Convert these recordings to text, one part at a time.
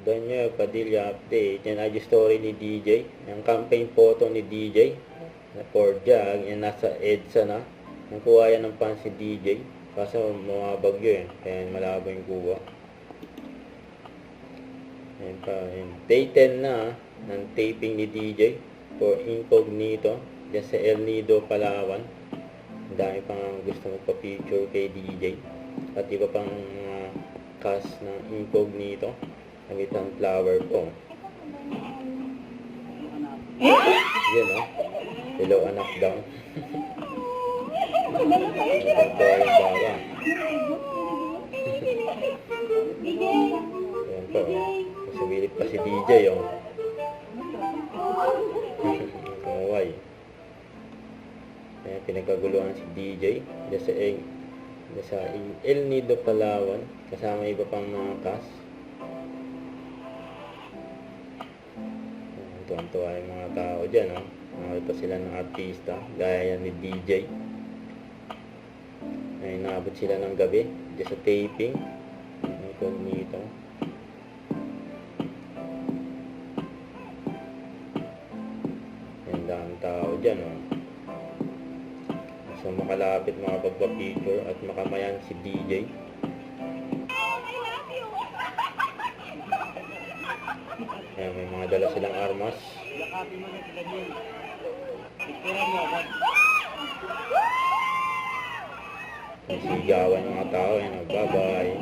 Daniel Padilla update. Yan IG story ni DJ. Yung campaign photo ni DJ. Na for Jag. Yan nasa EDSA na. Nakuha yan ng pan si DJ. Kaso mga bagyo eh. Kaya malabo yung kuha. Yan pa. Yan. Day 10 na ng taping ni DJ. For Incognito. Diyan sa El Nido, Palawan. Ang dami pang gusto magpa-picture kay DJ. At iba pang cast ng Incognito. Gamit ang flower po. Yan o. Hello anak daw. Nagpapaya yung bawa. Yan po. Sumilip pa si DJ o. Kumuway. Ayan, pinagkaguluhan si DJ. Diyan sa El Nido, Palawan. Kasama iba pang mga cast. Tuwan-tuwa yung mga tao dyan, oh. Nakita sila ng artista, gaya yan ni DJ. Ay, naabot sila ng gabi, dyan sa taping. Incognito. Ang daming tao dyan, oh. So, makalapit mga pagpa-picture at makamayan si DJ. Ayan, may mga dala silang armas. Sigawan yung mga tao. Ayan, bye-bye.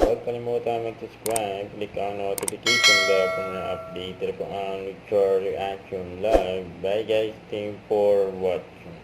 Huwag kalimutan mag-subscribe. Click ang notification bell kung na-update kung ang Victory Reaction Live. Bye guys. Thank you for watching.